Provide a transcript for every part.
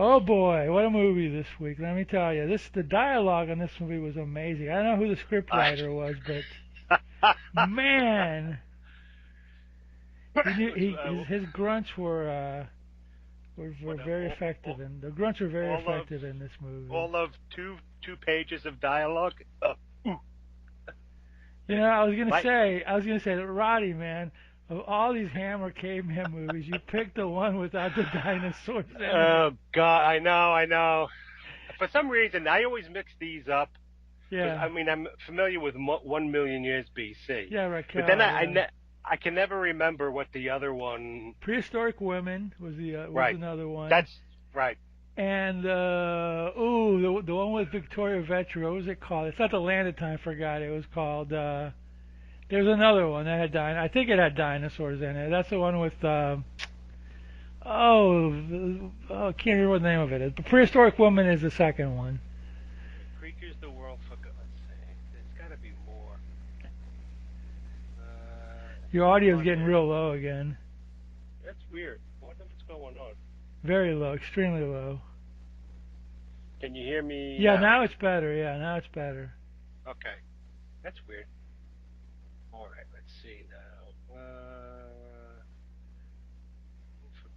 Oh boy, what a movie this week! Let me tell you, the dialogue on this movie was amazing. I don't know who the I, scriptwriter was, but man, he knew his grunts were what very effective, and the grunts were very all of effective in this movie. all of two pages of dialogue. Ooh, like I was gonna say, Roddy, man, of all these Hammer caveman movies, you picked the one without the dinosaurs in it. oh God, I know. For some reason, I always mix these up because Yeah, I mean I'm familiar with 1 million years BC, yeah, but then Raquel, yeah. I can never remember what the other one. Prehistoric Women was Right, another one. that's right. And the one with Victoria Vetri, what was it called? It's not the Land of Time. I forgot. It was called. There's another one that had I think it had dinosaurs in it. That's the one with. I can't remember what the name of it is. But Prehistoric Woman is the second one. Creatures the world for God's sake. There's got to be more. Your Come audio's on, getting man. real low again. That's weird. I wonder what's going on. Very low, extremely low. Can you hear me Yeah, now? now it's better. Yeah, now it's better. Okay, that's weird. All right, let's see now.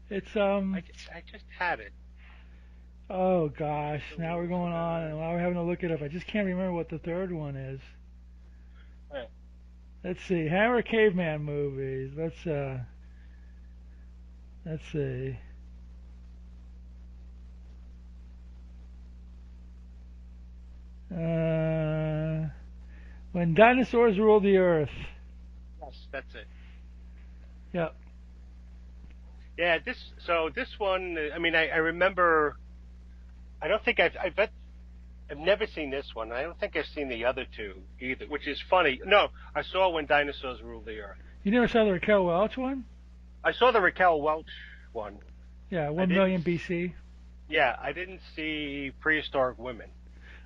It's I just had it. Oh Creatures gosh, the now we're world going on, forgot. and now we're having to look it up. I just can't remember what the third one is. Huh. Let's see, Hammer Caveman movies. Let's see. Uh, when dinosaurs ruled the earth. Yes, that's it. Yep. Yeah, this one. I mean, I remember. I don't think I've never seen this one. I don't think I've seen the other two either, which is funny. No, I saw When Dinosaurs Ruled the Earth. You never saw the Raquel Welch one? I saw the Raquel Welch one. Yeah, I 1 million didn't. BC. Yeah, I didn't see Prehistoric Women.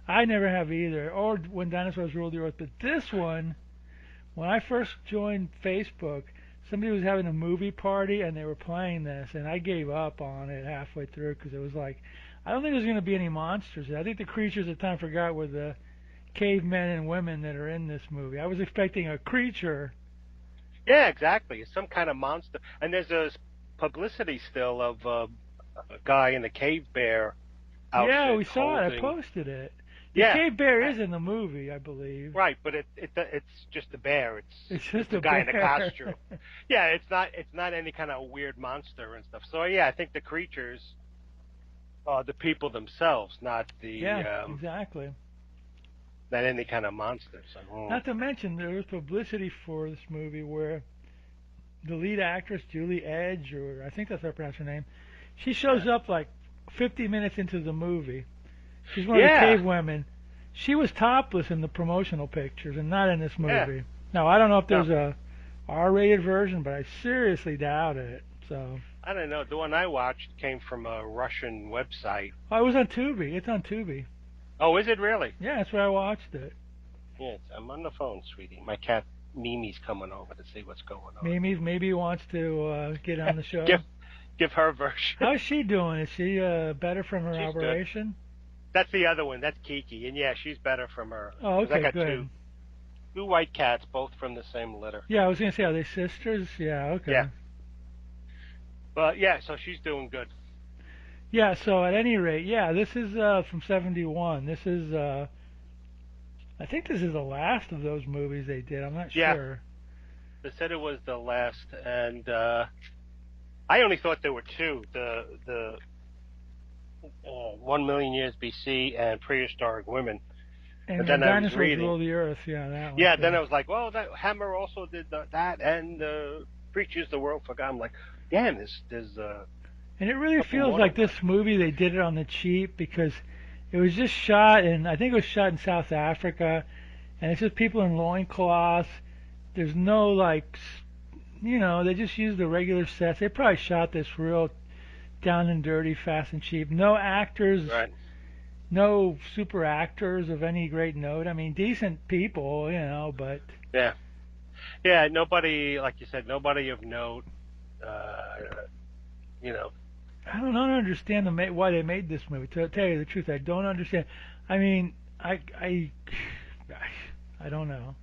I never have either, or when dinosaurs ruled the earth. But this one, when I first joined Facebook, somebody was having a movie party and they were playing this, and I gave up on it halfway through because it was like, I don't think there's going to be any monsters. I think the creatures at the time forgot were the cavemen and women that are in this movie. I was expecting a creature. Yeah, exactly. It's some kind of monster. And there's a publicity still of a guy in a cave bear Yeah, outfit we saw it. I holding. posted it. The Yeah, cave bear uh, is in the movie, I believe. right. But it's just a bear. It's It's just a a guy in a bear. costume. Yeah, it's not any kind of weird monster and stuff. So yeah, I think the creatures are the people themselves, Yeah, exactly. not any kind of monster. So Not to mention there was publicity for this movie where the lead actress Julie Edge, or I think that's how I pronounce her name, she yeah, shows up like 50 minutes into the movie. She's one of the yeah, cave women. She was topless in the promotional pictures and not in this yeah. movie. Now I don't know if No, there's a R-rated version, but I seriously doubt it. So, I don't know. The one I watched came from a Russian website. oh, it was on Tubi. It's on Tubi. Oh, is it really? Yeah, that's where I watched it. Yes, I'm on the phone, sweetie. My cat Mimi's coming over to see what's going on. Maybe he wants to get on the give show. give her version. How's she doing? Is she better from her She's good. operation? That's the other one. That's Kiki, and yeah, she's better from her. Oh, Because I okay, got two good. two white cats, both from the same litter. Yeah, I was gonna say, are they sisters? Yeah, Yeah, okay. but yeah, so she's doing good. Yeah, so at any rate, yeah, this is from '71. This is, I think this is the last of those movies they did. I'm not Yeah, sure. they said it was the last, and I only thought there were two. The 1 million years BC and prehistoric women. And And when then I was dinosaurs reading. rule the earth, yeah, that one Yeah, then too. I was like, well, that Hammer also did that, and Creatures the World Forgot. I'm like, damn, there's a And it really couple feels more to like watch. this movie they did it on the cheap because it was just shot in, I think it was shot in South Africa, and it's just people in loincloths. There's no like, they just used the regular sets. They probably shot this real down and dirty, fast and cheap. No actors, Right? no super actors of any great note. I mean, decent people, but Yeah, nobody, like you said, nobody of note. Uh, you know, I don't understand why they made this movie. To tell you the truth, I don't understand. I mean, I don't know.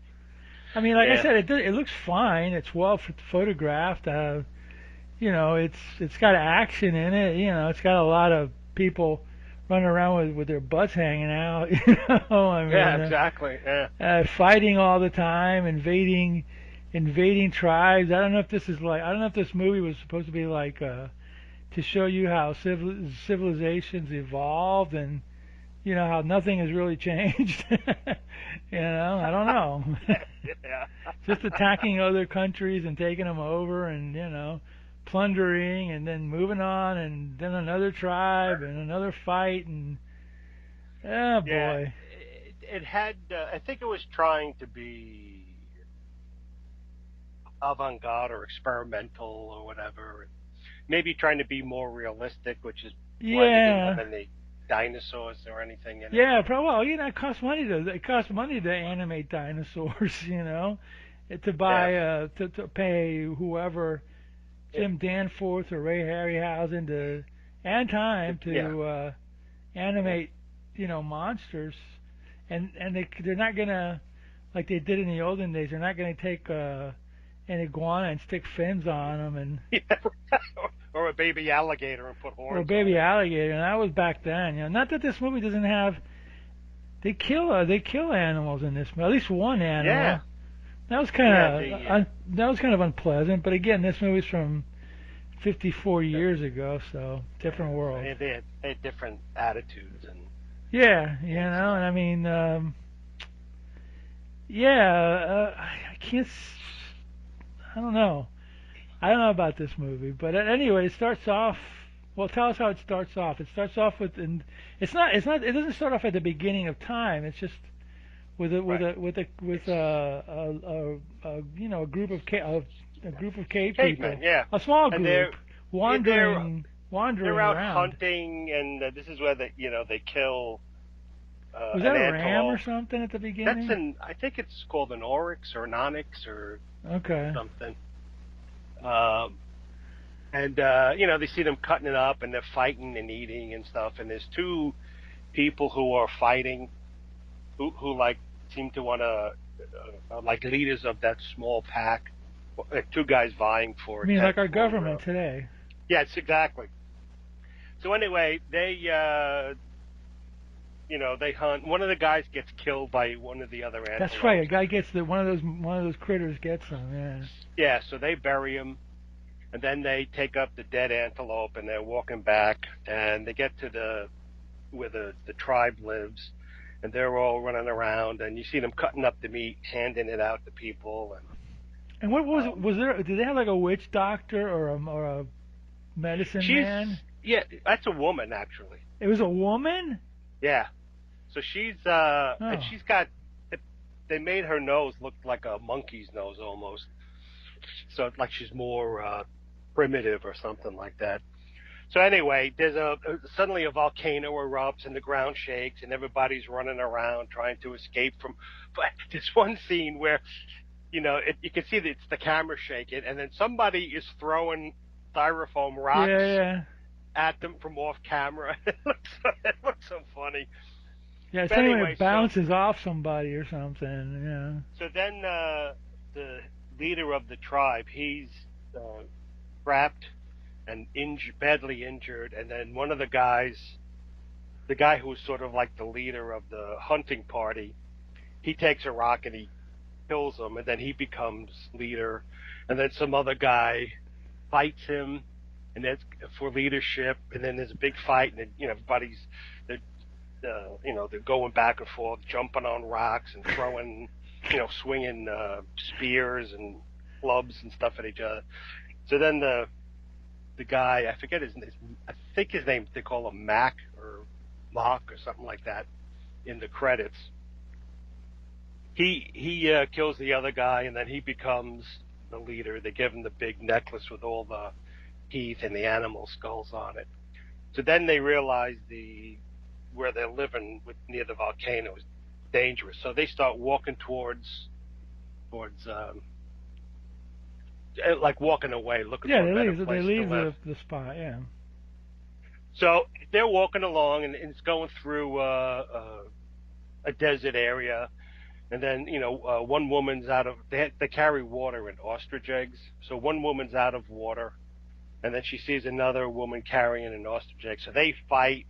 I mean, like I Yeah, said, it looks fine. It's well photographed. It's got action in it. It's got a lot of people running around with their butts hanging out. I yeah, mean, exactly. Yeah, fighting all the time, invading tribes. I don't know if this movie was supposed to be like to show you how civilizations evolved and how nothing has really changed. I don't know. yeah, Just attacking other countries and taking them over and plundering and then moving on and then another tribe and another fight and oh yeah. boy. It had. I think it was trying to be avant-garde or experimental or whatever. Maybe trying to be more realistic, which is why they didn't have Yeah. any dinosaurs or anything in it. Yeah, probably. Well, it costs money to animate dinosaurs, to Yeah, buy to pay whoever Jim Danforth or Ray Harryhausen and time yeah, to animate, monsters, and they're not gonna like they did in the olden days. They're not gonna take an iguana and stick fins on them and yeah. Or a baby alligator and put or a horns on baby it. alligator. And that was back then. Not that this movie doesn't have they kill animals in this movie. At least one Yeah, animal. That was yeah. kind of that was kind of unpleasant. But again, this movie's from 54 years ago, so different world. They had different attitudes Yeah, and and stuff. I mean, yeah, I can't. I don't know. I don't know about this movie, but anyway, it starts off. Well, tell us how it starts off. It starts off with, and it's not. It doesn't start off at the beginning of time. It's just Right. with It's a group of a group of cave cavemen, people, yeah, a small and group they're wandering they're out around. hunting, and this is where they kill Was that an a ram or antelope. something at the That's beginning? an I think it's called an oryx or an onyx or Okay. something. Um, and they see them cutting it up, and they're fighting and eating and stuff. And there's two people who are fighting, who like seem to want to like leaders of that small pack. Two guys vying I for mean, like our for government today. yes, exactly. So anyway, they hunt. One of the guys gets killed by one of the other That's right. A antelopes. guy gets one of those critters gets them. Yeah. Yeah, so they bury him, and then they take up the dead antelope, and they're walking back, and they get to the where the tribe lives, and they're all running around, and you see them cutting up the meat, handing it out to people, and And what was it? um, Was there? Did they have like a witch doctor or a medicine she's man? yeah, that's a woman actually. It was a woman. Yeah, so she's and Oh, she's got they made her nose look like a monkey's nose almost, so like she's more primitive or something like that. So anyway, there's suddenly a volcano erupts and the ground shakes and everybody's running around trying to escape from. But there's one scene where you can see that it's the camera shaking, and then somebody is throwing styrofoam yeah, rocks yeah, at them from off camera. It looks so funny. yeah. It's But funny when anyway, it bounces off somebody or something. Yeah. so then the leader of the tribe, he's uh, trapped and badly injured, and then one of the guys, the guy who's sort of like the leader of the hunting party, he takes a rock and he kills him, and then he becomes leader, and then some other guy fights him, and that's for leadership, and then there's a big fight, and then, everybody's they're they're going back and forth, jumping on rocks and throwing, swinging spears and clubs and stuff at each other. So then the guy, I forget his name, I think his name, they call him Mac or Mock or something like that in the credits. He kills the other guy, and then he becomes the leader. They give him the big necklace with all the teeth and the animal skulls on it. So then they realize where they're living near the volcano is dangerous. So they start walking towards like walking away, looking Yeah, for a better they place to leave live. the spot. Yeah. So they're walking along, and it's going through a desert area. And then, one woman's out of, they carry water in ostrich eggs. So one woman's out of water, and then she sees another woman carrying an ostrich egg. So they fight,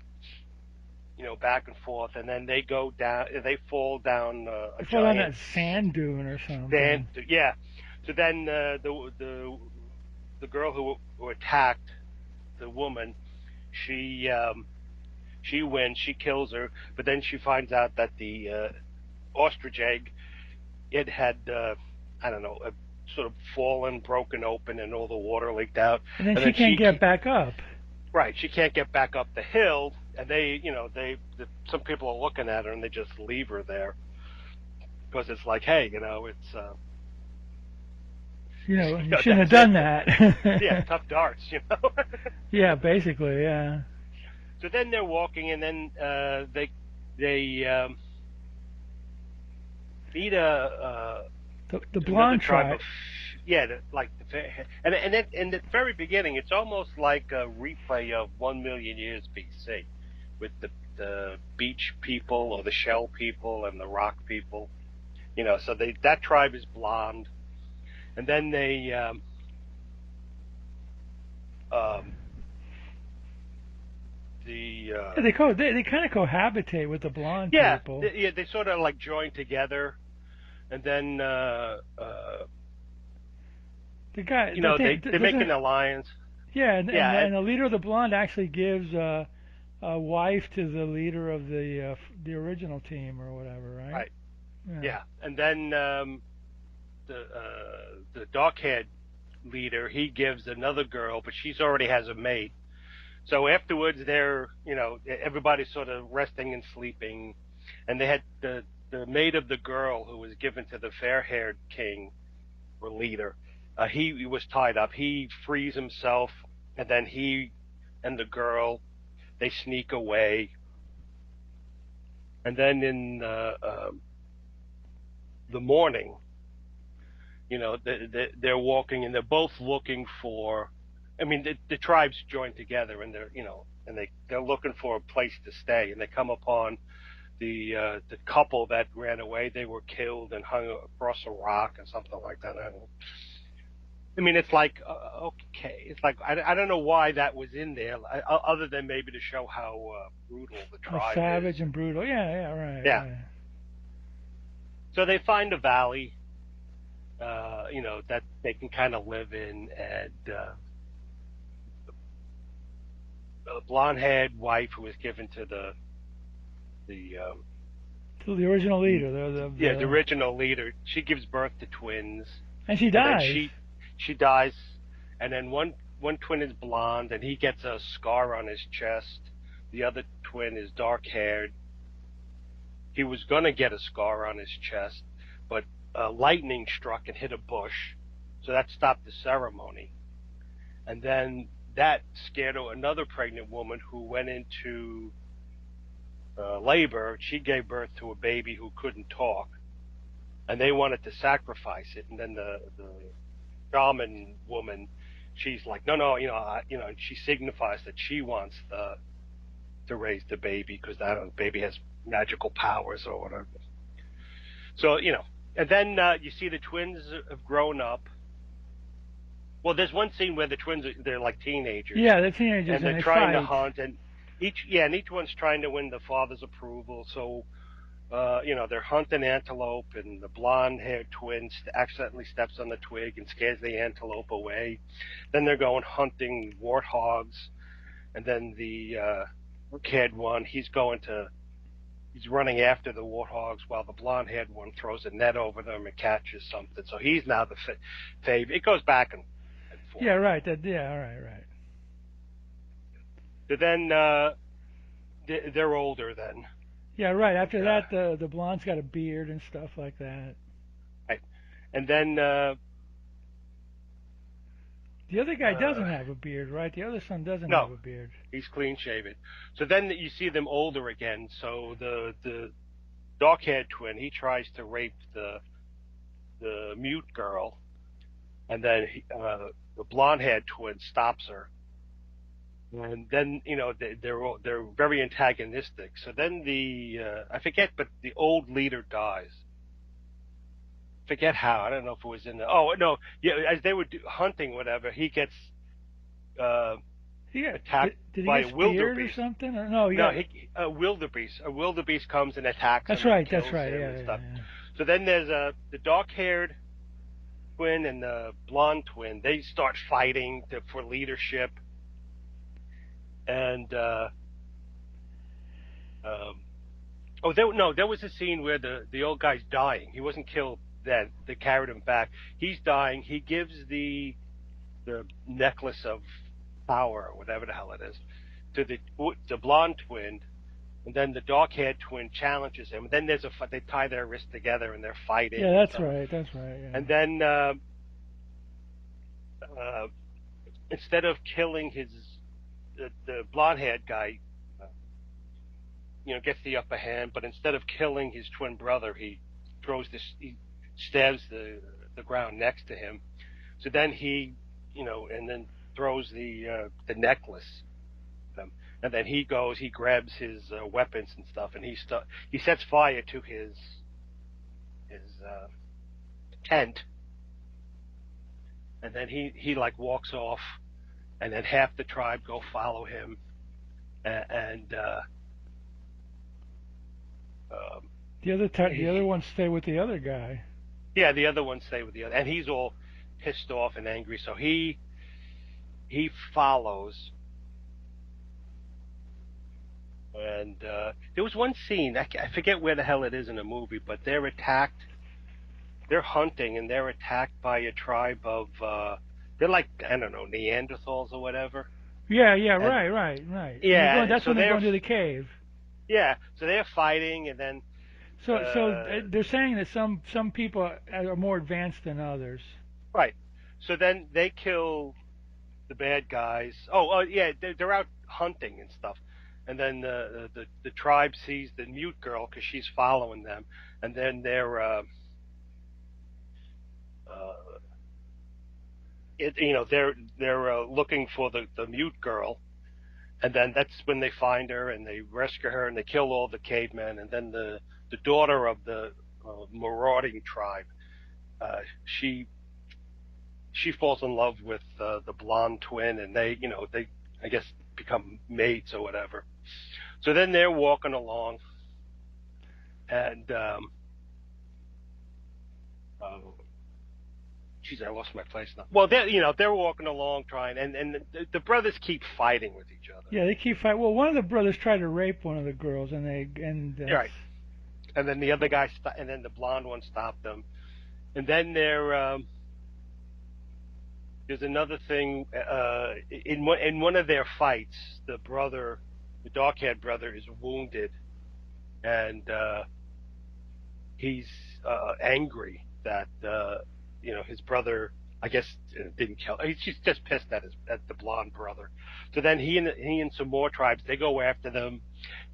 back and forth, and then they go down, they fall down a They fall on giant that sand dune or sand. something. Yeah. So then the girl who attacked the woman, she she wins, she kills her, but then she finds out that the ostrich egg, it had I don't know, sort of fallen, broken open, and all the water leaked out. And then And she then can't get back up. right, she can't get back up the hill, and some people are looking at her and they just leave her there because it's like, hey, it's You shouldn't have that's done it. Yeah, that. tough darts, Yeah, basically, yeah. So then they're walking, and then they meet The another blonde tribe of, tribe. yeah, and in the very beginning, it's almost like a replay of 1 million years BC, with the beach people or the shell people and the rock people. So that tribe is blonde, and then um, the Yeah, they kind of cohabitate with the blonde yeah, people. they sort of like join together, and then The guy, I think, they make doesn't. an alliance. Yeah, Yeah, and the leader of the blonde actually gives a wife to the leader of the original team or whatever, right? right. Yeah. Yeah, and then the dark-haired leader, he gives another girl, but she's already has a mate. So afterwards, everybody's sort of resting and sleeping, and they had the mate of the girl who was given to the fair-haired king or leader. He was tied up. He frees himself, and then he and the girl, they sneak away, and then in the morning, they're walking, and they're both looking for. I mean, the tribes join together, and they're looking for a place to stay, and they come upon the couple that ran away. They were killed and hung across a rock or something like that. I mean, it's like okay, it's like I don't know why that was in there, other than maybe to show how brutal the How tribe is. savage and brutal. Yeah, yeah, right, Yeah. right. So they find a valley, that they can kind of live in, and a blonde-haired wife who was given to the To the original leader, the original leader. She gives birth to twins, and she and then dies. she dies, and then one twin is blonde, and he gets a scar on his chest. The other twin is dark-haired. He was gonna get a scar on his chest, but lightning struck and hit a bush, so that stopped the ceremony. And then that scared another pregnant woman who went into labor. She gave birth to a baby who couldn't talk, and they wanted to sacrifice it. And then the shaman woman, she's like, no, no, and she signifies that she wants to raise the baby because that baby has magical powers or whatever. So and then you see the twins have grown up. Well, there's one scene where the twins they're like teenagers, Yeah, they're teenagers and they're and they trying to fight. hunt, and each one's trying to win the father's approval. So they're hunting antelope, and the blonde-haired twin accidentally steps on the twig and scares the antelope away. Then they're going hunting warthogs, and then the kid one, he's running after the warthogs while the blonde-haired one throws a net over them and catches something. So he's now the favorite. It goes back and forth. Yeah, right. Yeah, right, right. But then they're older then. Yeah, right. After that, the blonde's got a beard and stuff like that. Right. And then The other guy doesn't have a beard, right? The other son doesn't no, have a beard. he's clean shaven. So then you see them older again. So the dark-haired twin, he tries to rape the mute girl, and then the blonde-haired twin stops her. and then they're very antagonistic. So then I forget, but the old leader dies. Forget how. I don't know if it was in the. Oh no, yeah. As they were hunting, whatever, he gets uh, Yeah. attacked Did he by get a speared or wildebeest. something? Or no, he No, got. a wildebeest. A wildebeest comes and attacks That's him and right. That's kills right. him Yeah, and yeah, stuff. yeah. So then there's the dark-haired twin and the blonde twin. They start fighting for leadership, and um, there was a scene where the old guy's dying. He wasn't killed then. They carried him back. He's dying. He gives the necklace of power, or whatever the hell it is, to the blonde twin, and then the dark-haired twin challenges him. And then they tie their wrists together and they're Yeah, fighting and that's stuff. right. That's right. Yeah. And then uh, instead of killing the blonde-haired guy, uh, gets the upper hand, but instead of killing his twin brother, he stabs the ground next to him. So then and then throws the necklace at him, and then he grabs his weapons and stuff, and he sets fire to his tent, and then he like walks off, and then half the tribe go follow him, and um, The other ones stay with the other guy. yeah, the other ones stay with the other, and he's all pissed off and angry, so he follows. And there was one scene, I forget where the hell it is in the movie, but they're hunting, and they're attacked by a tribe of they're like, I don't know, Neanderthals or whatever. Yeah, yeah, And right, right, right. And yeah, that's when they're going to the cave. so they're fighting, and then So they're saying that some people are more advanced than others. right. So then they kill the bad guys. Yeah, they're out hunting and stuff. And then the tribe sees the mute girl because she's following them, and then uh, they're looking for the mute girl, and then that's when they find her and they rescue her and they kill all the cavemen, and then the daughter of the marauding tribe, she falls in love with the blonde twin, and they I guess become mates or whatever. So then they're walking along, and uh, geez, I lost my place now. Well, they're walking along trying, and the brothers keep fighting with each other. Yeah, they keep fighting. Well, one of the brothers tried to rape one of the girls, and Right. And then the other guy, and then the blonde one stopped them. And then there's another thing. In one of their fights, the dark-haired brother, is wounded, and he's angry that his brother, I guess, didn't kill. He's just pissed at the blonde brother. So then he and some more tribes, they go after them.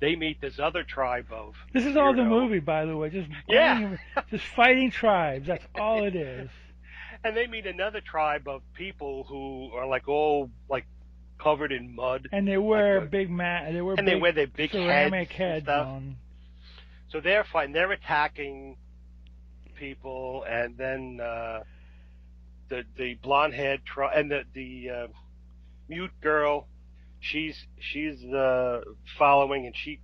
They meet this other tribe of This is all the movie, by the way. Yeah. Just fighting tribes. That's all it is. And they meet another tribe of people who are like all like covered in mud. And they wear they wear their big ceramic heads heads on. So they're fighting. They're attacking people, and then the blonde-haired and the mute girl, she's following, and she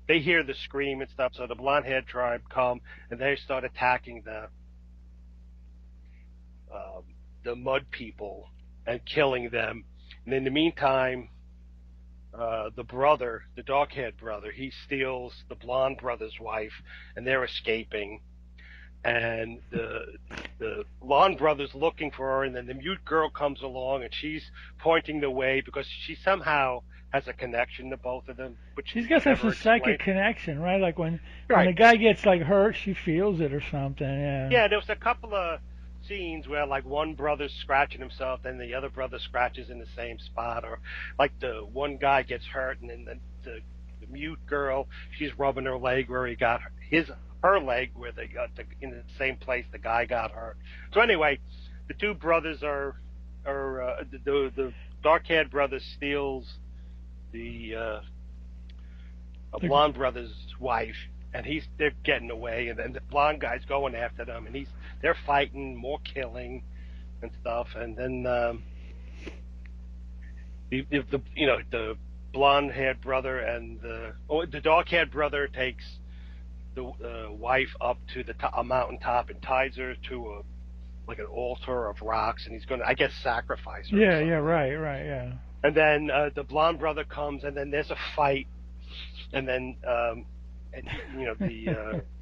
they hear the scream and stuff. So the blonde-haired tribe come, and they start attacking the mud people and killing them. And in the meantime, the dark-haired brother, he steals the blonde brother's wife, and they're escaping. And the blonde brother's looking for her, and then the mute girl comes along, and she's pointing the way because she somehow has a connection to both of them. But she's got some psychic connection, right? Like when the guy gets like hurt, she feels it or something. Yeah. Yeah, there was a couple of scenes where like one brother's scratching himself, then the other brother scratches in the same spot, or like the one guy gets hurt, and then the mute girl, she's rubbing her leg where he got her leg where they got in the same place the guy got hurt. So anyway, the two brothers are the dark-haired brother steals the a The- blonde brother's wife, and they're getting away, and then the blonde guy's going after them, and they're fighting, more killing and stuff, and then the blonde-haired brother and the dark-haired brother takes the wife up to a mountaintop and ties her to like an altar of rocks, and he's going to, I guess, sacrifice her. Yeah, yeah, right, yeah. And then the blonde brother comes, and then there's a fight, and then and,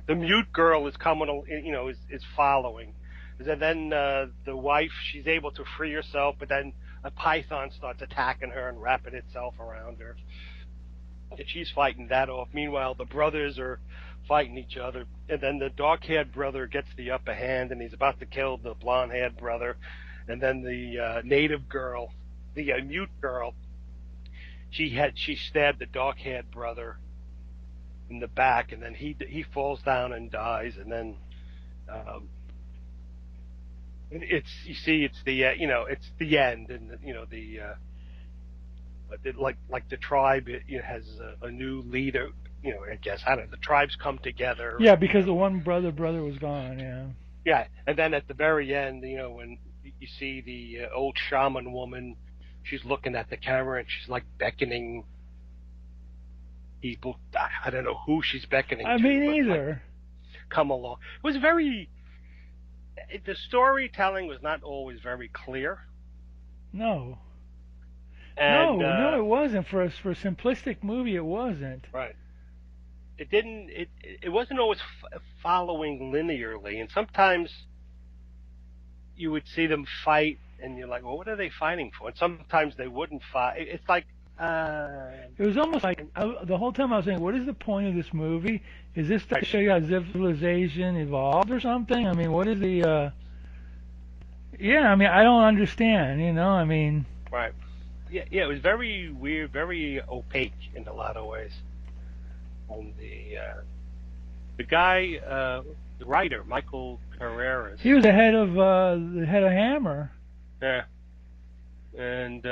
the mute girl is coming, is following. And then the wife, she's able to free herself, but then a python starts attacking her and wrapping itself around her. And she's fighting that off. Meanwhile, the brothers are fighting each other. And then the dark-haired brother gets the upper hand, and he's about to kill the blonde-haired brother. And then the native girl, the mute girl, she stabbed the dark-haired brother in the back, and then he falls down and dies. And then it's the it's the end, and like the tribe has a new leader. I guess I don't know. The tribes come together. Yeah, because the one brother was gone. Yeah. Yeah, and then at the very end, when you see the old shaman woman, she's looking at the camera and she's like beckoning people. I don't know who she's beckoning to. I mean, but, either. like, come along. It was the storytelling was not always very clear. No. And, no, it wasn't. For a simplistic movie, it wasn't. Right. It didn't. It wasn't always following linearly, and sometimes you would see them fight, and you're like, "Well, what are they fighting for?" And sometimes they wouldn't fight. It's like it was almost like the whole time I was saying, "What is the point of this movie? Is this to show you how civilization evolved or something? I mean, what is the?" Yeah, I mean, I don't understand. I mean. Right. Yeah. It was very weird, very opaque in a lot of ways. And the guy, the writer, Michael Carreras. He was the head of Hammer. Yeah. And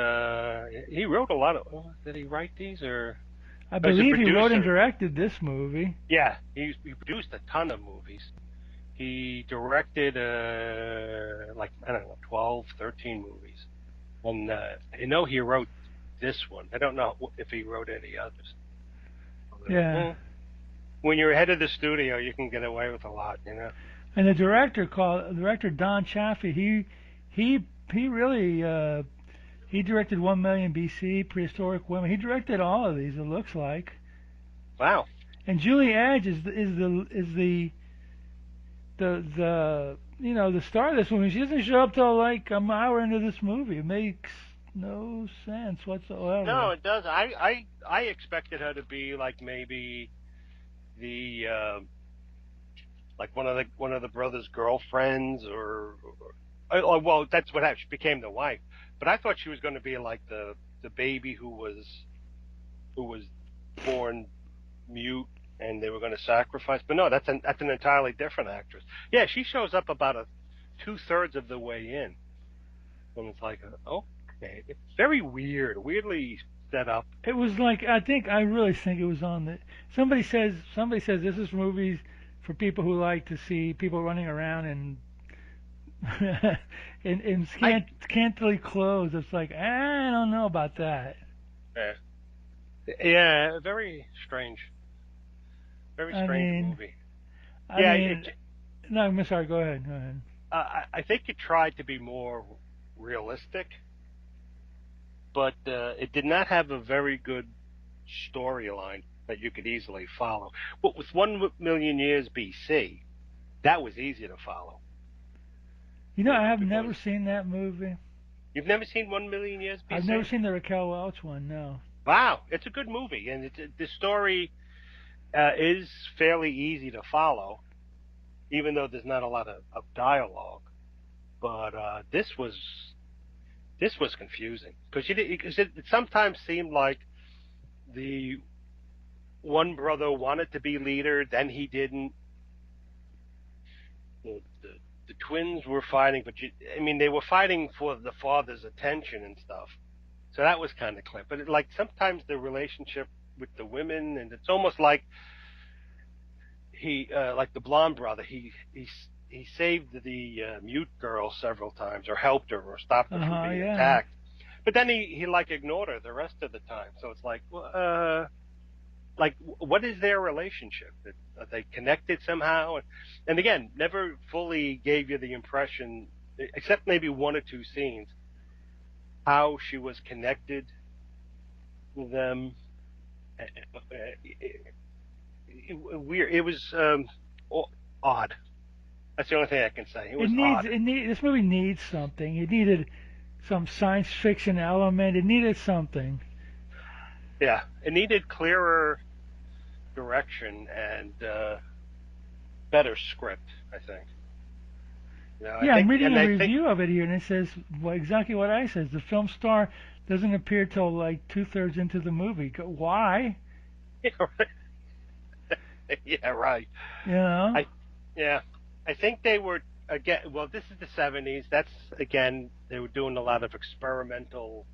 he wrote a lot of. Did he write these or? I believe he wrote and directed this movie. Yeah, he produced a ton of movies. He directed 12, 13 movies. And I know he wrote this one. I don't know if he wrote any others. Yeah. When you're head of the studio, you can get away with a lot, And the director Don Chaffey, he really he directed 1 Million BC, Prehistoric Women. He directed all of these. It looks like. Wow. And Julie Edge is the the star of this movie. She doesn't show up till like an hour into this movie. It makes no sense whatsoever. No, it does. I expected her to be like maybe the like one of the brothers' girlfriends, or well, that's what happened. She became the wife. But I thought she was going to be like the baby who was born mute, and they were going to sacrifice. But no, that's an entirely different actress. Yeah, she shows up about 2/3 of the way in, and it's like, okay, it's very weird, weirdly set up. It was like I really think it was on the. Somebody says this is movies for people who like to see people running around and in scantily clothes. It's like I don't know about that. Yeah, very strange. Very strange movie. No, I'm sorry. Go ahead. I think it tried to be more realistic, but it did not have a very good storyline that you could easily follow. But with 1 million years BC, that was easy to follow. I have never seen that movie. You've never seen 1 million years BC? I've never seen the Raquel Welch one. No. Wow, it's a good movie, and the story is fairly easy to follow, even though there's not a lot of dialogue. But this was confusing because it sometimes seemed like the one brother wanted to be leader, then he didn't. the twins were fighting, but they were fighting for the father's attention and stuff. So that was kind of clear. But like sometimes the relationship with the women, and it's almost like like the blonde brother, he saved the mute girl several times, or helped her, or stopped her from being attacked. But then he like ignored her the rest of the time. So it's like, like what is their relationship? Are they connected somehow? And again, never fully gave you the impression, except maybe one or two scenes, how she was connected with them. Weird. It was odd. That's the only thing I can say. It was odd. This movie needs something. It needed some science fiction element. It needed something. Yeah, it needed clearer direction and better script, I think. I'm reading a review of it here, and it says exactly what I said. The film star doesn't appear till like 2/3 into the movie. Why? Yeah, right. I think they were again. Well, this is the '70s. That's again, they were doing a lot of experimental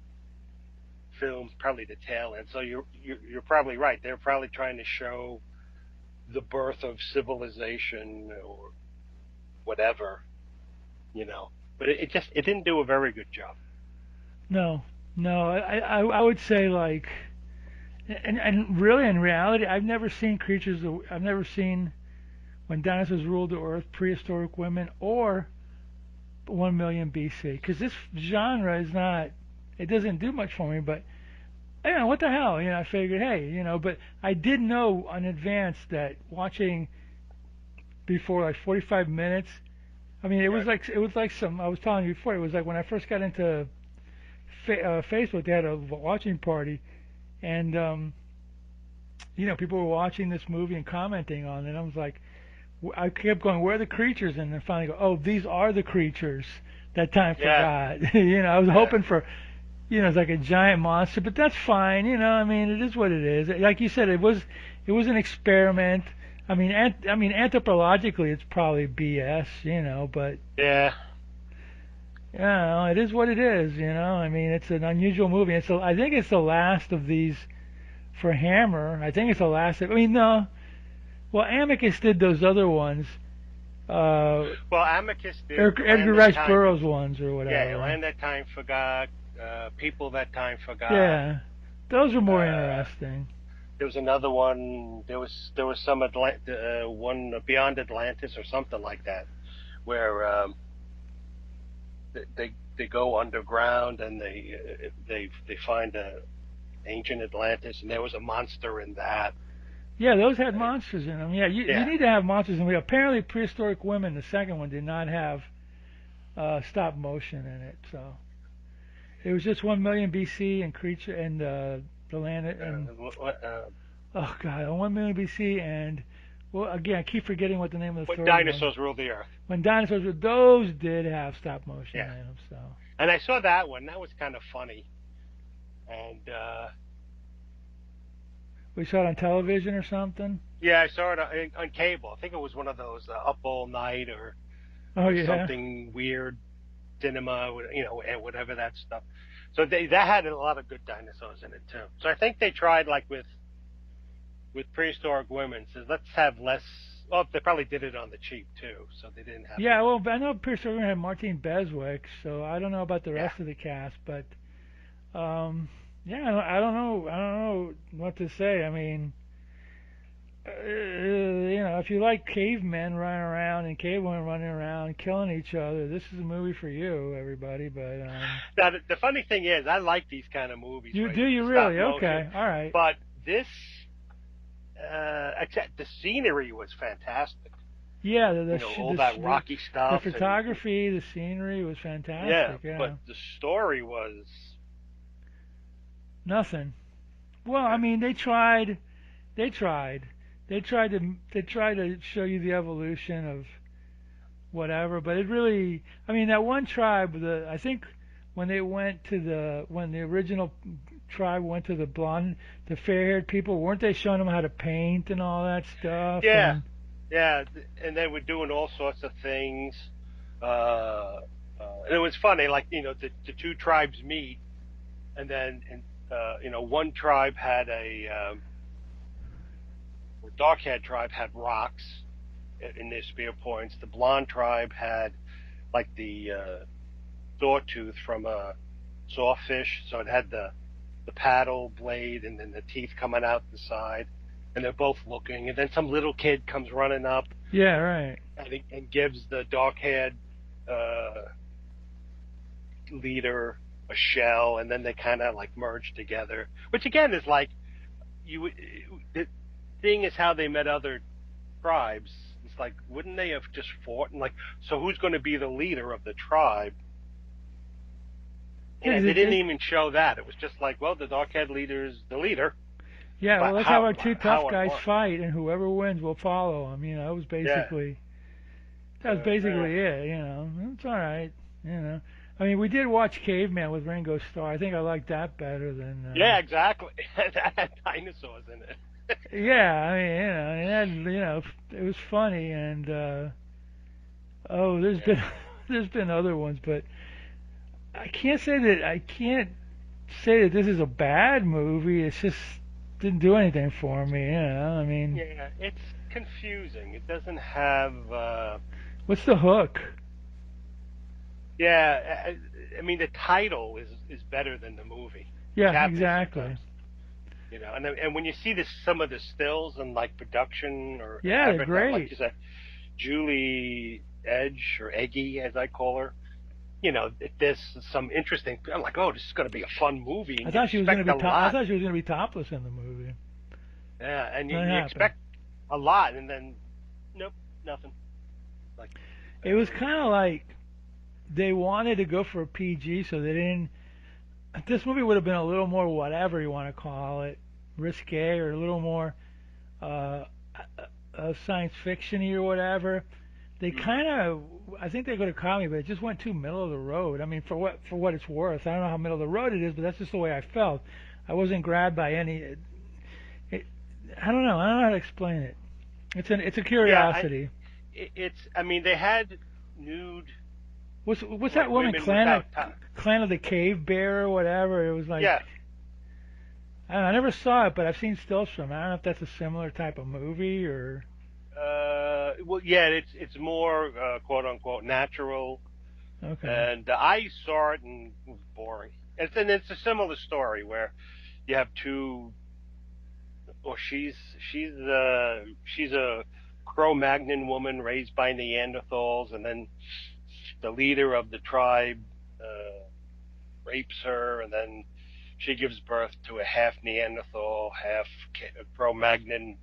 films, probably the tail end. So you're probably right. They're probably trying to show the birth of civilization or whatever, But it didn't do a very good job. No. I would say like, and really in reality, I've never seen I've never seen When Dinosaurs Ruled the Earth, Prehistoric Women, or 1 Million BC, because this genre is not. It doesn't do much for me, but what the hell, I figured, hey, but I did know in advance that watching before like 45 minutes, it was like some, I was telling you before, it was like when I first got into Facebook, they had a watching party, and people were watching this movie and commenting on it. I was like, I kept going, where are the creatures? And then finally go, oh, these are the creatures that time forgot. I was hoping for, it's like a giant monster, but that's fine. It is what it is. Like you said, it was an experiment. Anthropologically, it's probably BS, but yeah, it is what it is. It's an unusual movie. I think it's the last of these for Hammer. I think it's the last. No. Well, Amicus did those other ones. Well, Amicus did Edgar Rice Burroughs ones or whatever. Yeah, Land That Time Forgot, People That Time Forgot. Yeah, those were more interesting. There was another one. There was some one Beyond Atlantis or something like that, where they go underground and they find ancient Atlantis, and there was a monster in that. Yeah, those had monsters in them. Yeah, you need to have monsters in them. Apparently, Prehistoric Women, the second one, did not have stop motion in it. So it was just 1 million BC and creature and the land and oh god, 1 million BC and again, I keep forgetting what the name of the When Dinosaurs Ruled the Earth. When Dinosaurs Ruled, those did have stop motion in them. So. And I saw that one. That was kind of funny. And we saw it on television or something? Yeah, I saw it on cable. I think it was one of those Up All Night or something weird, cinema, and whatever that stuff. So that had a lot of good dinosaurs in it too. So I think they tried like with Prehistoric Women, says let's have less. Well, they probably did it on the cheap too, so they didn't have. Yeah, well, I know Prehistoric Women had Martine Beswick, so I don't know about the rest of the cast, but. I don't know what to say. If you like cavemen running around and cavewomen running around killing each other, this is a movie for you, everybody. But now the funny thing is, I like these kind of movies. You really? Okay, all right. But this, except the scenery was fantastic. Yeah, all that rocky stuff. The photography, the scenery was fantastic. Yeah, but the story was. Nothing. Well, they tried. They tried to show you the evolution of whatever, but it really. That one tribe. I think when the original tribe went to the fair-haired people, weren't they showing them how to paint and all that stuff? Yeah, and they were doing all sorts of things. and it was funny, like, the two tribes meet, and then, one tribe had the dark-haired tribe had rocks in their spear points. The blonde tribe had like the sawtooth from a sawfish, so it had the paddle blade and then the teeth coming out the side, and they're both looking. And then some little kid comes running up. Yeah, right. And gives the dark-haired leader a shell, and then they kind of like merge together. Which again is like the thing is how they met other tribes. It's like, wouldn't they have just fought? And like, so who's going to be the leader of the tribe? And they didn't even show that. It was just like, well, the dark-haired leader's the leader. Yeah, well, let's have our two tough guys fight, and whoever wins will follow them. It was basically that was basically it. It's all right. I mean, we did watch Caveman with Ringo Starr. I think I liked that better than. Yeah, exactly. That had dinosaurs in it. Yeah, I mean, it was funny, and there's been other ones, but I can't say that this is a bad movie. It's just didn't do anything for me. I mean. Yeah, it's confusing. It doesn't have. What's the hook? Yeah, I mean, the title is better than the movie. Yeah, exactly. And when you see some of the stills and like production or they're great. Like you said, Julie Edge or Eggy as I call her, there's some interesting. I'm like, oh, this is going to be a fun movie. I thought she was going to be topless in the movie. Yeah, and you expect a lot, and then nope, nothing. Like it was kind of like they wanted to go for a PG, so they didn't. This movie would have been a little more whatever you want to call it, risque or a little more science fiction-y or whatever. They kind of, I think they could have caught me, but it just went too middle of the road. I mean, for what it's worth, I don't know how middle of the road it is, but that's just the way I felt. I wasn't grabbed by any. I don't know how to explain it. It's a curiosity. Yeah, I mean, they had nude. What's that woman, Clan of the Cave Bear or whatever? It was like, yeah. I never saw it, but I've seen stills from it. I don't know if that's a similar type of movie or. Well, yeah, it's more quote unquote natural. Okay. And I saw it and it was boring. It's a similar story where you have two. Or she's a Cro-Magnon woman raised by Neanderthals, and then the leader of the tribe rapes her, and then she gives birth to a half Neanderthal, half Cro-Magnon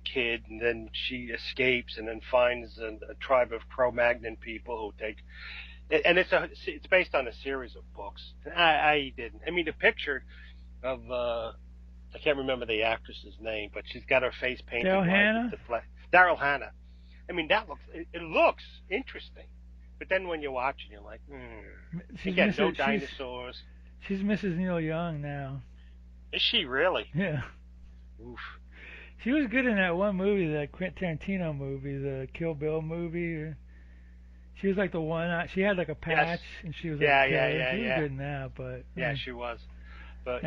kid, and then she escapes and then finds a tribe of Cro-Magnon people who take. And it's based on a series of books. I didn't. I mean, the picture of I can't remember the actress's name, but she's got her face painted Daryl Hannah. I mean, it looks interesting, but then when you watch it, you're like, again, no dinosaurs. She's Mrs. Neil Young now. Is she really? Yeah. Oof. She was good in that one movie, that Quentin Tarantino movie, the Kill Bill movie. She was like the one. She had like a patch, and she was yeah. She was good in that, but yeah, she was. But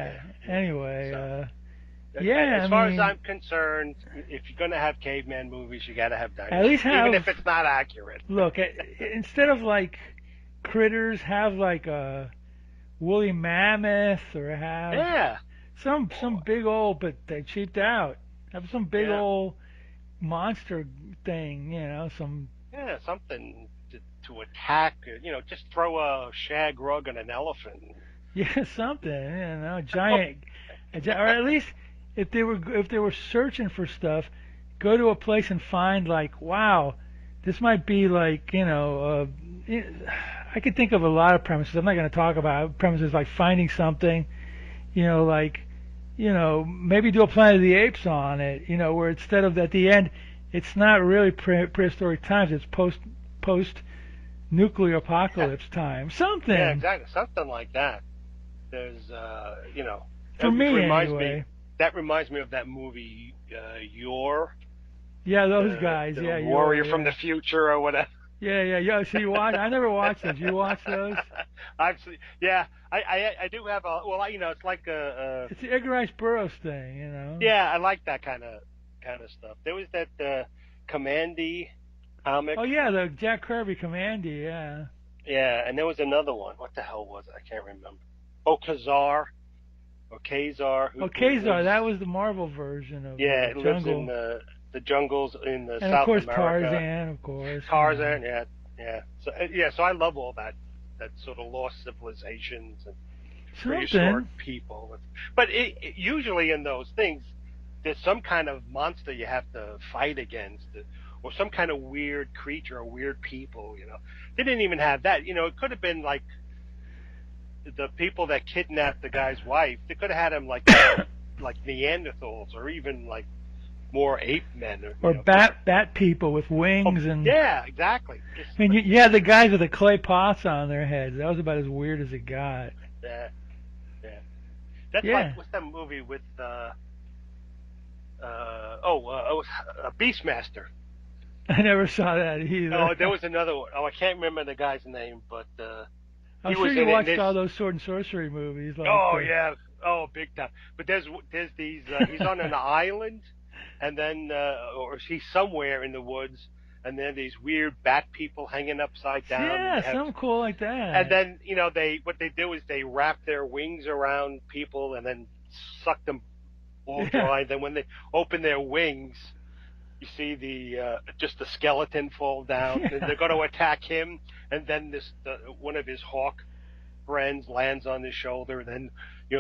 anyway, as far as I'm concerned, if you're going to have caveman movies, you got to have dinosaurs, at least even if it's not accurate. Look, instead of like critters, have like a woolly mammoth, or have some big old, but they cheaped out. Have some big old monster thing, something to attack. Just throw a shag rug on an elephant. Yeah, something, giant, or at least if they were searching for stuff, go to a place and find like, wow, this might be like, I could think of a lot of premises. I'm not going to talk about premises like finding something, maybe do a Planet of the Apes on it, where instead of at the end, it's not really prehistoric times, it's post nuclear apocalypse time, something. Yeah, exactly, something like that. There's, for me anyway. That reminds me of that movie, Yor. Yeah, those guys. Warrior from the future or whatever. Yeah. So you watch? I never watched those. You watch those? I've seen, yeah, I do have a well, it's like It's the Edgar Rice Burroughs thing, you know. yeah, I like that kind of stuff. There was that Commandy comic, Oh yeah, the Jack Kirby Commandy. Yeah. yeah, and there was another one. What the hell was it? I can't remember. Oh, Kazar or Kazar, Oh, who Kazar. lives, That was the Marvel version of yeah, it lives in Jungle, the jungles in and of South course America. Tarzan, of course. You know. Tarzan, yeah, yeah. So yeah, so I love all that sort of lost civilizations and prehistoric Something. people. But usually in those things, there's some kind of monster you have to fight against, or some kind of weird creature or weird people. They didn't even have that. It could have been like the people that kidnapped the guy's wife. They could have had him like Neanderthals or even like more ape men. Or, Or bat people with oh, wings and. yeah, exactly. Just I mean, you had the guys with the clay pots on their heads. That was about as weird as it got. yeah, yeah. That's Yeah. like what's that movie with Beastmaster. I never saw that either. Oh, there was another one. Oh, I can't remember the guy's name, but I'm he sure was you in it. watched all those sword and sorcery movies. Like Oh yeah, oh big time. But there's these. He's on an island, and then or he's somewhere in the woods, and then these weird bat people hanging upside down. Yeah, something cool like that. And then what they do is they wrap their wings around people and then suck them all dry. Then when they open their wings, you see just the skeleton fall down, and they're going to attack him. And then one of his hawk friends lands on his shoulder. And then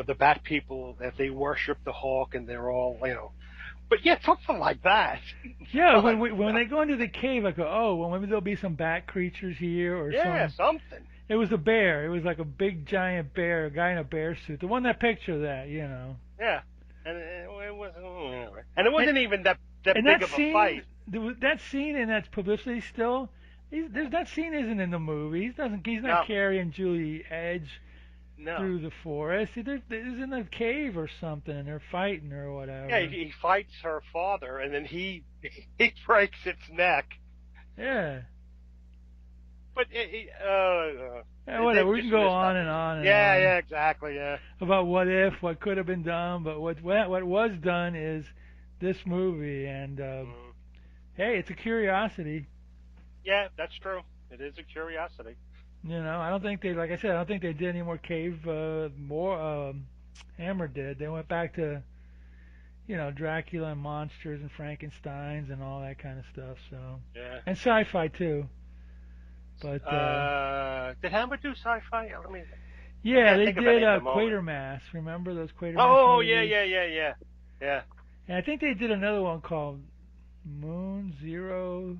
the bat people that they worship the hawk, and they're all But yeah, something like that. Yeah, when they go into the cave, I go, oh, well, maybe there'll be some bat creatures here or something. It was a bear. It was like a big giant bear, a guy in a bear suit. The one that picture that, you know. Yeah, and it wasn't, and it wasn't even that big that of scene, a fight. That scene and that publicity still. That scene isn't in the movie. He's not carrying Julie Edge through the forest. He's in a cave or something, and they're fighting or whatever. Yeah, he fights her father, and then he breaks its neck. Yeah. But whatever. We can go on and on and on. Yeah, exactly. Yeah. About what could have been done, but what was done is this movie, and hey, it's a curiosity. Yeah, that's true. It is a curiosity. I don't think like I said, I don't think they did any more cave. Hammer did. They went back to, Dracula and monsters and Frankenstein's and all that kind of stuff. So yeah, and sci-fi too. But did Hammer do sci-fi? I mean, yeah, they did Quatermass. Remember those Quatermass? Oh, movies? Yeah. And I think they did another one called Moon Zero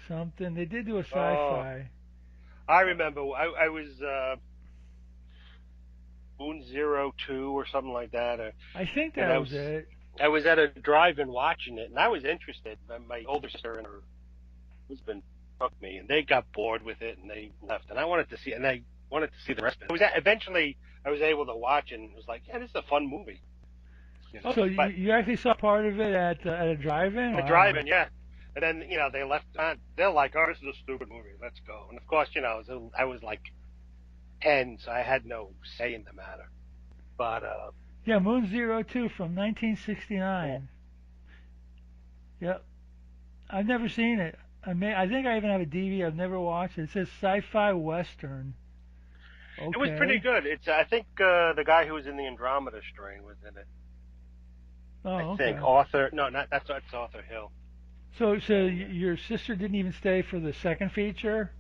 something. They did do a sci-fi. I remember. I was Moon 02 or something like that. I think that was it. I was at a drive-in watching it, and I was interested. My older sister and her husband took me, and they got bored with it, and they left. And I wanted to see the rest of it. Eventually, I was able to watch, and it was like, yeah, this is a fun movie. So you actually saw part of it at a drive-in? A drive-in, yeah. And then, they left. They're like, oh, this is a stupid movie. Let's go. And, of course, I was like 10, so I had no say in the matter. But, yeah, Moon 02 from 1969. Yeah. Yep. I've never seen it. I think I even have a DVD. I've never watched it. It says sci-fi western. Okay. It was pretty good. I think the guy who was in the Andromeda Strain was in it. Oh, I think Arthur. No, that's Arthur Hill. So your sister didn't even stay for the second feature?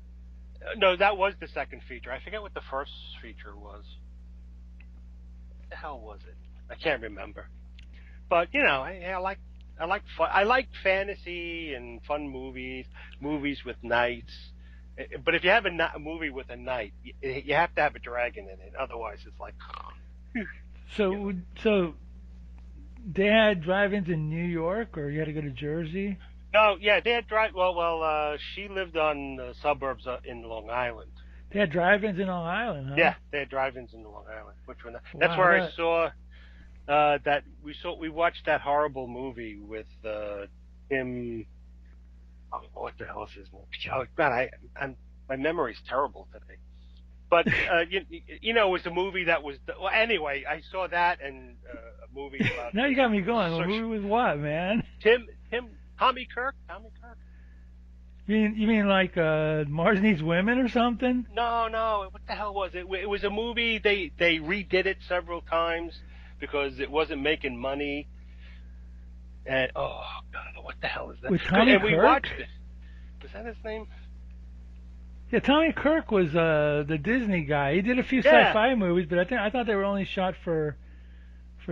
No, that was the second feature. I forget what the first feature was. What the hell was it? I can't remember. But I like fantasy and fun movies with knights. But if you have a movie with a knight, you have to have a dragon in it. Otherwise, it's like. So they had drive-ins in New York, or you had to go to Jersey? No, yeah, they had drive. Well, she lived on the suburbs in Long Island. They had drive-ins in Long Island, huh? Yeah, they had drive-ins in Long Island. That's where I saw that. We watched that horrible movie with him. Oh, what the hell is his name? Oh, God, my memory's terrible today. But you know, it was a movie that was. Well, anyway, I saw that and a movie about. Now you got me going. A search, movie with what, man? Tommy Kirk. You mean like Mars Needs Women or something? No. What the hell was it? It was a movie. They redid it several times because it wasn't making money. And oh God, what the hell is that? With Tommy and Kirk? we watched it. Was that his name? Yeah, Tommy Kirk was the Disney guy. He did a few Yeah. sci-fi movies, but I thought they were only shot for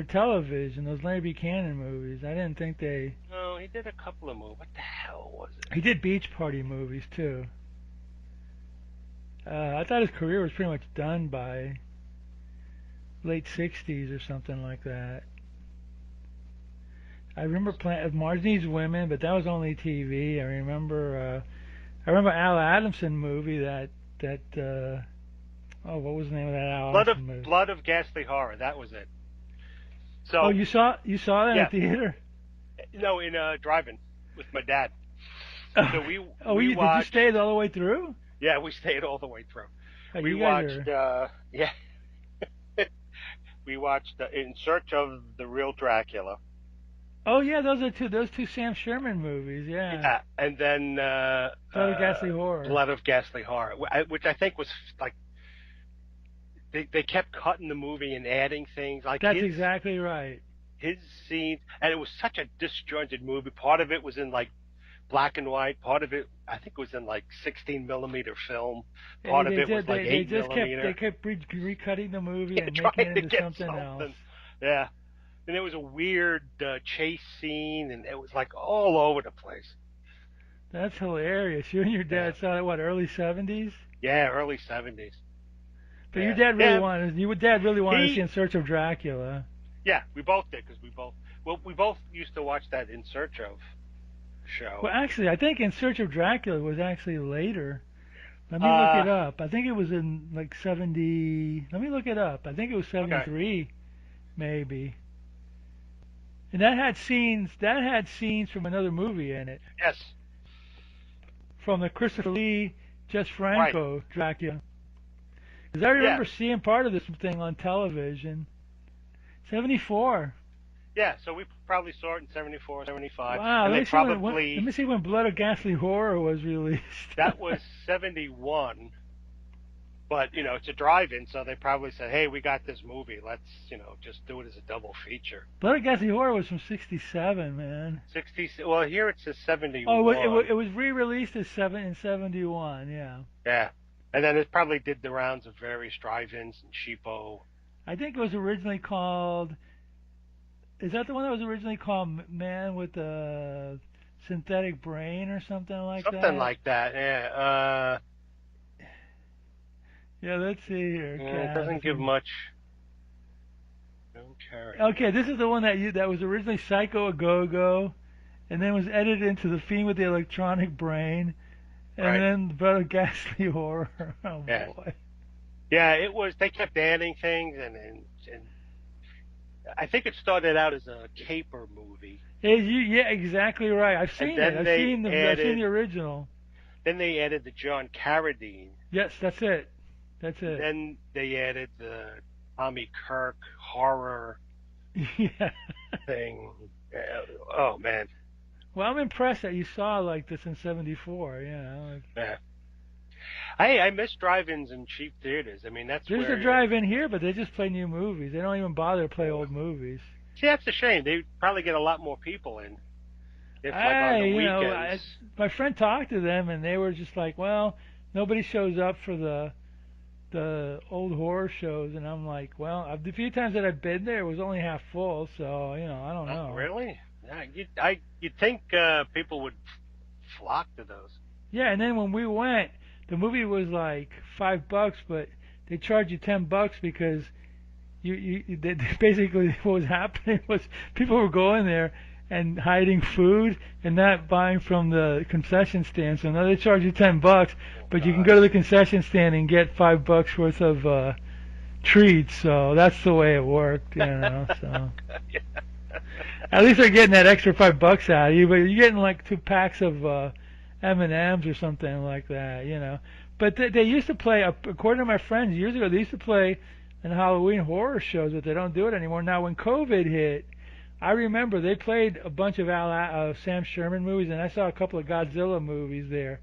television. Those Larry Buchanan movies. I didn't think they. No, he did a couple of movies. What the hell was it? He did beach party movies too. I thought his career was pretty much done by late '60s or something like that. I remember playing Mars Needs Women, but that was only TV. I remember Al Adamson movie that what was the name of that Al Adamson movie? Blood of Ghastly Horror. That was it. So. Oh, you saw that in Yeah. the theater? No, in drive-in with my dad. So we did you stay all the way through? Yeah, we stayed all the way through. Oh, We you guys watched. are- Yeah. We watched In Search of the Real Dracula. Oh yeah, those two Sam Sherman movies. Yeah. Yeah, and then Blood of Ghastly Horror. Blood of Ghastly Horror, which I think was like they kept cutting the movie and adding things. Like That's exactly right. His scenes, and it was such a disjointed movie. Part of it was in like black and white. Part of it, I think, was in like 16 millimeter film. Part of it was like 8 millimeter. They kept recutting the movie and trying making it to into get something else. Yeah. And there was a weird chase scene, and it was like all over the place. That's hilarious. You and your dad saw it, what, early 70s? Yeah, early 70s. But your dad really wanted to see In Search of Dracula. Yeah, we both did, because we both used to watch that In Search of show. Well, actually, I think In Search of Dracula was actually later. Let me look it up. I think it was in like 70. Let me look it up. I think it was 73, maybe. And that had scenes from another movie in it. Yes. From the Christopher Lee, Jess Franco Dracula. Because I remember seeing part of this thing on television. 74. Yeah, so we probably saw it in 74, 75. Wow, and let me see when Blood of Ghastly Horror was released. That was 71. But, it's a drive-in, so they probably said, hey, we got this movie. Let's, just do it as a double feature. Blood of Ghastly Horror was from 67, man. Well, here it says 71. Oh, it was re-released in 71, yeah. Yeah. And then it probably did the rounds of various drive-ins and cheapo. I think it was originally called... Is that the one that was originally called Man with a Synthetic Brain or something like that? Something like that, yeah. Yeah, let's see here. It doesn't give much. Don't carry. Okay, this is the one that was originally Psycho a Go-Go, and then was edited into The Fiend with the Electronic Brain, and then Blood of Ghastly Horror. Oh boy. Yeah, it was. They kept adding things, and I think it started out as a caper movie. Yeah, exactly right. I've seen it. I've seen the original. Then they added the John Carradine. Yes, that's it. Then they added the Tommy Kirk horror thing. Oh man. Well, I'm impressed that you saw like this in '74. Yeah. Hey, I miss drive-ins and cheap theaters. I mean, there's a drive-in here, but they just play new movies. They don't even bother to play old movies. See, that's a shame. They probably get a lot more people in. If, like, on the weekends. My friend talked to them, and they were just like, well, nobody shows up for the old horror shows, and I'm like, well, the few times that I've been there, it was only half full, so I don't know. Really? Yeah, you'd think people would flock to those. Yeah, and then when we went, the movie was like $5, but they charged you $10 because they basically what was happening was people were going there and hiding food and not buying from the concession stand. So now they charge you $10, but you can go to the concession stand and get $5 worth of treats. So that's the way it worked, So at least they're getting that extra $5 out of you, but you're getting like 2 packs of M&Ms or something like that, you know. But they used to play, according to my friends years ago, they used to play in Halloween horror shows, but they don't do it anymore. Now, when COVID hit, I remember they played a bunch of Sam Sherman movies, and I saw a couple of Godzilla movies there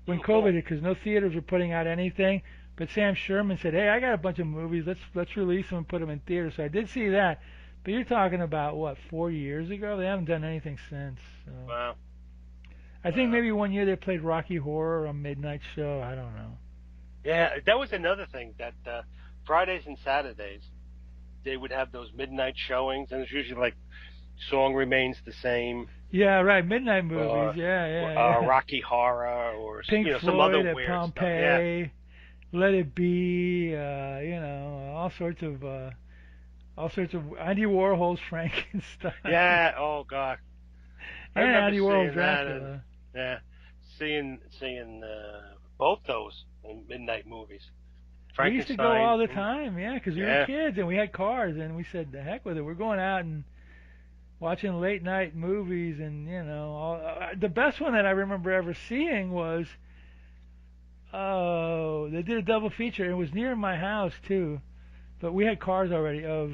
when COVID hit, because no theaters were putting out anything. But Sam Sherman said, "Hey, I got a bunch of movies. Let's release them and put them in theaters." So I did see that. But you're talking about what, 4 years ago? They haven't done anything since. So. Wow. I think maybe one year they played Rocky Horror on midnight show. I don't know. Yeah, that was another thing that Fridays and Saturdays they would have those midnight showings, and it's usually like Song Remains the Same. Yeah, right. Midnight movies. Yeah. Rocky Horror or Pink Floyd some other at weird Pompeii. stuff. Yeah. Let It Be. All sorts of Andy Warhol's Frankenstein. Yeah. Oh God. I And remember Andy Warhol's seeing that Dracula. seeing both those in midnight movies. We used to go all the time, yeah, because we were kids and we had cars, and we said, "The heck with it, we're going out and watching late night movies." And the best one that I remember ever seeing was, they did a double feature. It was near my house too, but we had cars already, of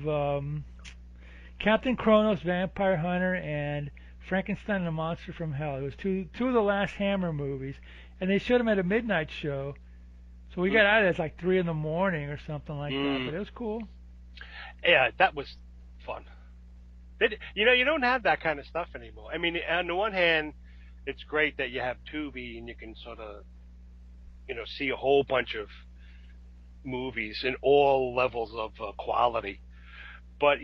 Captain Kronos, Vampire Hunter, and Frankenstein and the Monster from Hell. It was two of the last Hammer movies, and they showed them at a midnight show. So we got out of it at like 3 in the morning or something like that, but it was cool. Yeah, that was fun. You don't have that kind of stuff anymore. I mean, on the one hand, it's great that you have Tubi and you can sort of, see a whole bunch of movies in all levels of quality. But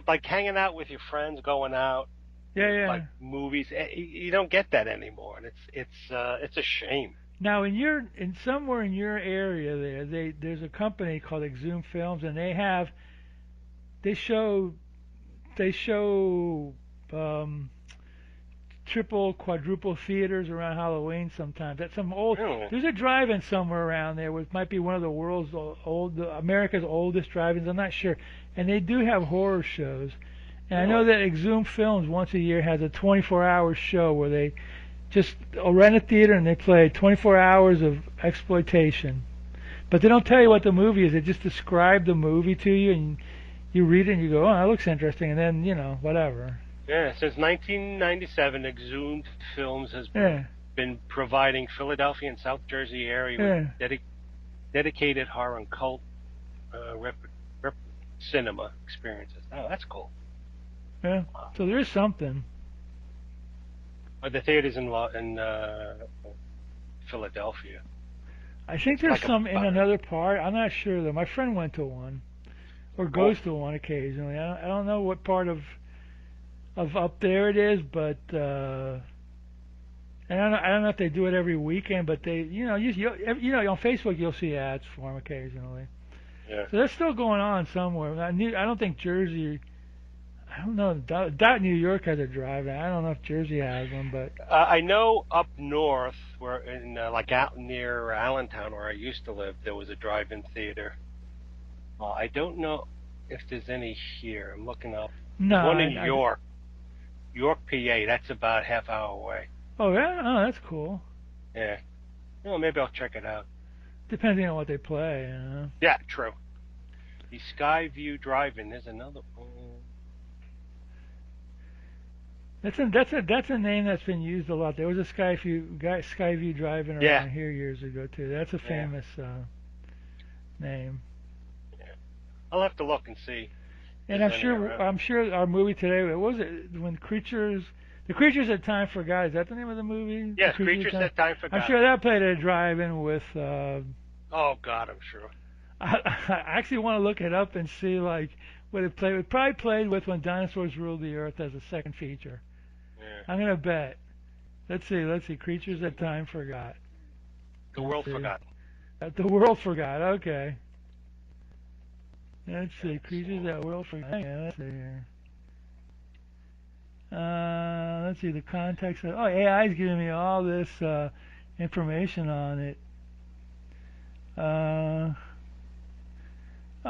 like hanging out with your friends, going out, like movies, you don't get that anymore, and it's a shame. Now, somewhere in your area there's a company called Exhumed Films, and they show triple, quadruple theaters around Halloween sometimes. That's there's a drive-in somewhere around there, which might be one of the world's America's oldest drive-ins. I'm not sure, and they do have horror shows. And I know that Exhumed Films once a year has a 24-hour show where they just rent a theater and they play 24 hours of exploitation. But they don't tell you what the movie is. They just describe the movie to you, and you read it and you go, "Oh, that looks interesting," and then, whatever. Yeah, since 1997, Exhumed Films has been providing Philadelphia and South Jersey area with dedicated horror and cult cinema experiences. Oh, that's cool. Yeah, so there is something. The theaters in Philadelphia. I think there's some in another part. I'm not sure though. My friend went to one, or goes to one occasionally. I don't know what part of up there it is, but and I don't know if they do it every weekend, but they, on Facebook you'll see ads for them occasionally. Yeah. So that's still going on somewhere. I don't think Jersey. I don't know. New York has a drive-in. I don't know if Jersey has one, but I know up north, where like out near Allentown, where I used to live, there was a drive-in theater. I don't know if there's any here. I'm looking up. No, one in York, PA. That's about half hour away. Oh yeah, oh that's cool. Yeah, maybe I'll check it out. Depending on what they play, Yeah, true. The Skyview Drive-In. There's another one. That's a name that's been used a lot. There was a Skyview Drive-In around here years ago too. That's a famous name. Yeah. I'll have to look and see. And I'm sure our movie today. What was it when The Creatures That Time Forgot? Is that the name of the movie? Yes, Creatures That Time Forgot. I'm sure that played at a drive-in with. Oh God, I'm sure. I actually want to look it up and see like what it played. It probably played with When Dinosaurs Ruled the Earth as a second feature. Yeah. I'm gonna bet. Let's see. Creatures That Time Forgot. The World Forgot. The World Forgot. Okay. Let's see. Creatures That World Forgot. Let's see here. Let's see the context. AI's giving me all this information on it.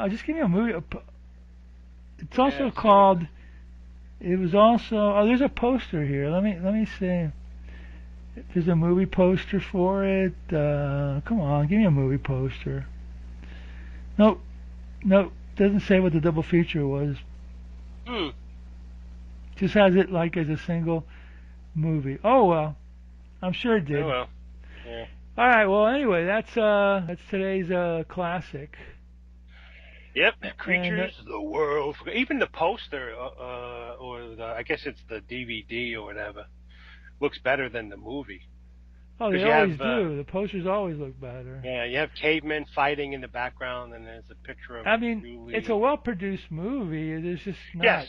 Just give me a movie. It's also called. It was also. There's a poster here. Let me see. There's a movie poster for it. Come on, give me a movie poster. Nope. Nope. Doesn't say what the double feature was. Just has it like as a single movie. Oh well. I'm sure it did. Oh well. Yeah. All right. Well, anyway, that's today's classic. Yep. Creatures of the World. Even the poster, or I guess it's the DVD or whatever, looks better than the movie. Oh, they always do. The posters always look better. Yeah, you have cavemen fighting in the background, and there's a picture of. I mean, it's a well-produced movie. There's just not. Yes.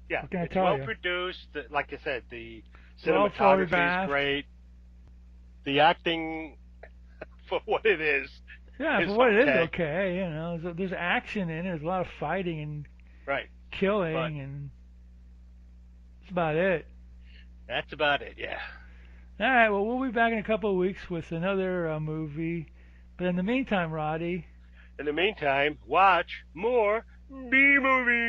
Yeah, it's well produced. Like I said, the cinematography is great. The acting, for what it is. Yeah, for what it is, okay. You know, there's action in it. There's a lot of fighting and killing, and that's about it. That's about it. Yeah. All right. Well, we'll be back in a couple of weeks with another movie. But in the meantime, Roddy. In the meantime, watch more B movies.